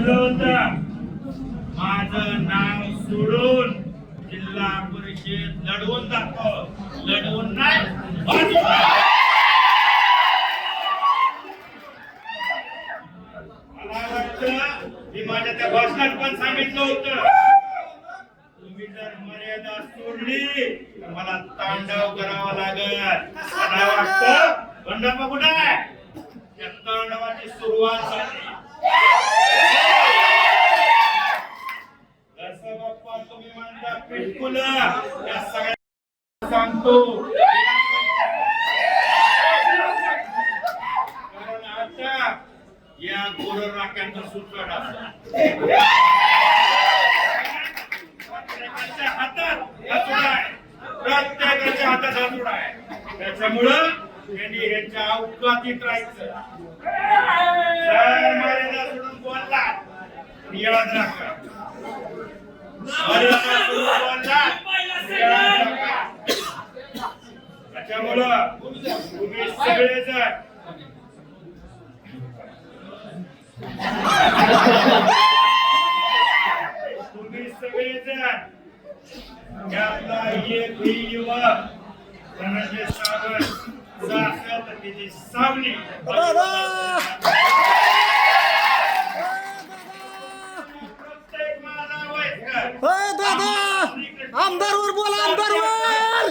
म्हणलं होतं माझं नाव सोडून जिल्हा परिषद लढवून दाखव. लढवून नाही मला वाटतं मी माझ्या त्या भाषणात पण सांगितलं होतं तुम्ही जर मर्यादा सोडली तर मला तांडव करावा लागेल. मला वाटतं बंडप्पा कुठे आहे? त्या तांडवाची सुरुवात झाली. जसं बाप्पा तुम्ही म्हणता पिटकुल या सगळ्या सांगतो कारण आता या गोर राख्यांचा सुटका प्रत्येकाच्या हातात हातोडा आहे. प्रत्येकाच्या हातात हातोडा आहे. त्याच्यामुळं त्यांनी ह्यांच्या अवकातीत राहायचं. मर्यादा सोडून बोलला याद राखा. मर्यादा सोडून बोलला याद राखा. त्याच्यामुळं तुम्ही सगळेजण यातला एकही युवक धनंजय सावंत असेल तर त्याची सावली प्रत्येक माझा वयस्कर आमदारवर बोला, आमदारवर.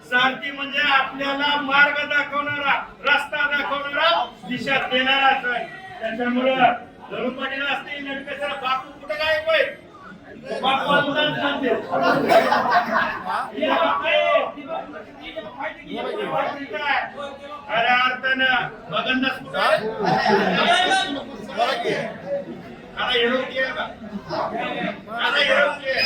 सारथी म्हणजे आपल्याला मार्ग दाखवणारा, रस्ता दाखवणारा, दिशा देणारा. त्याच्यामुळं धनु पाटील असतील नटकेसर बापू कुठे काय होईल खऱ्या अर्थानं बघणच आता योग्य आता योग्य